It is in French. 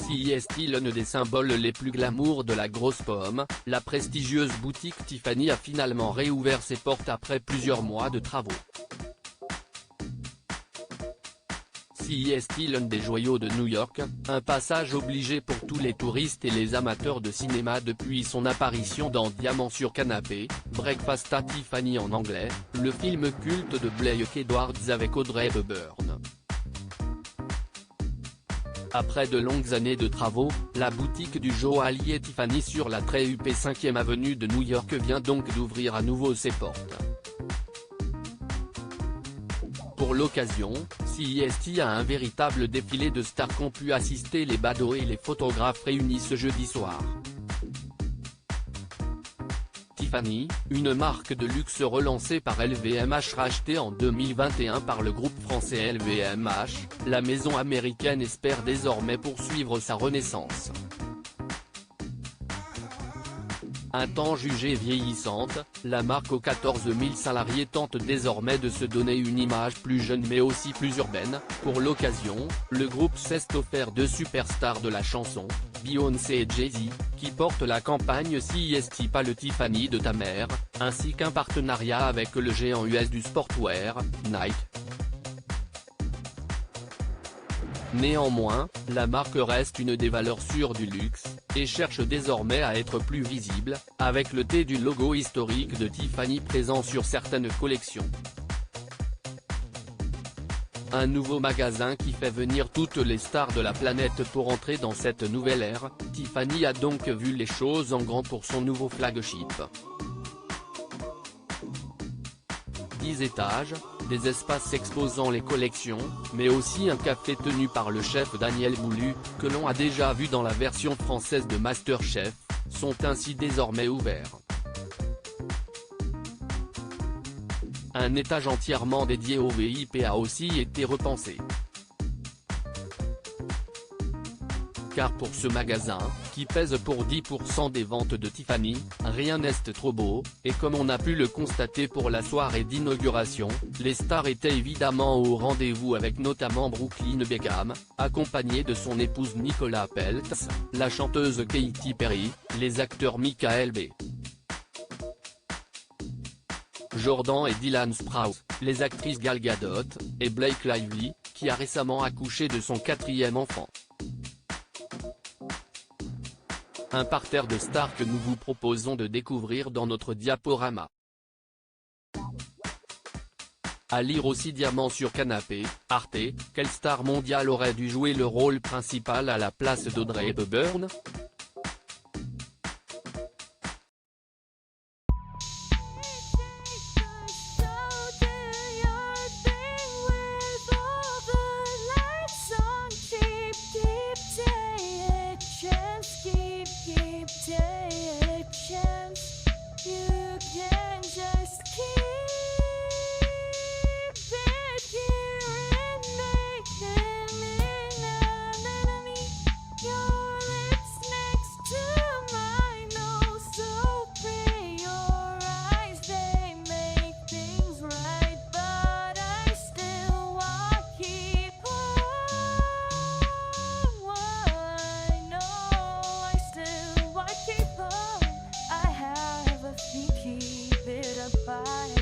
CEST, l'un des symboles les plus glamour de la grosse pomme, la prestigieuse boutique Tiffany a finalement réouvert ses portes après plusieurs mois de travaux. CEST, l'un des joyaux de New York, un passage obligé pour tous les touristes et les amateurs de cinéma depuis son apparition dans Diamant sur canapé, Breakfast at Tiffany en anglais, le film culte de Blake Edwards avec Audrey Hepburn. Après de longues années de travaux, la boutique du joaillier Tiffany sur la très huppée 5e avenue de New York vient donc d'ouvrir à nouveau ses portes. Pour l'occasion, CEST a un véritable défilé de stars qu'ont pu assister les badauds et les photographes réunis ce jeudi soir. Tiffany, une marque de luxe relancée par LVMH rachetée en 2021 par le groupe français LVMH, la maison américaine espère désormais poursuivre sa renaissance. Un temps jugée vieillissante, la marque aux 14 000 salariés tente désormais de se donner une image plus jeune mais aussi plus urbaine. Pour l'occasion, le groupe s'est offert deux superstars de la chanson, Beyoncé et Jay-Z, qui portent la campagne CEST pas le Tiffany de ta mère, ainsi qu'un partenariat avec le géant US du sportwear, Nike. Néanmoins, la marque reste une des valeurs sûres du luxe, et cherche désormais à être plus visible, avec le T du logo historique de Tiffany présent sur certaines collections. Un nouveau magasin qui fait venir toutes les stars de la planète pour entrer dans cette nouvelle ère, Tiffany a donc vu les choses en grand pour son nouveau flagship. 10 étages, des espaces exposant les collections, mais aussi un café tenu par le chef Daniel Boulud, que l'on a déjà vu dans la version française de MasterChef, sont ainsi désormais ouverts. Un étage entièrement dédié au VIP a aussi été repensé. Car pour ce magasin, qui pèse pour 10% des ventes de Tiffany, rien n'est trop beau, et comme on a pu le constater pour la soirée d'inauguration, les stars étaient évidemment au rendez-vous avec notamment Brooklyn Beckham, accompagnée de son épouse Nicola Peltz, la chanteuse Katy Perry, les acteurs Michael B. Jordan et Dylan Sprouse, les actrices Gal Gadot, et Blake Lively, qui a récemment accouché de son 4e enfant. Un parterre de stars que nous vous proposons de découvrir dans notre diaporama. À lire aussi Diamant sur canapé, Arte, quelle star mondiale aurait dû jouer le rôle principal à la place d'Audrey Hepburn ? Keep it up.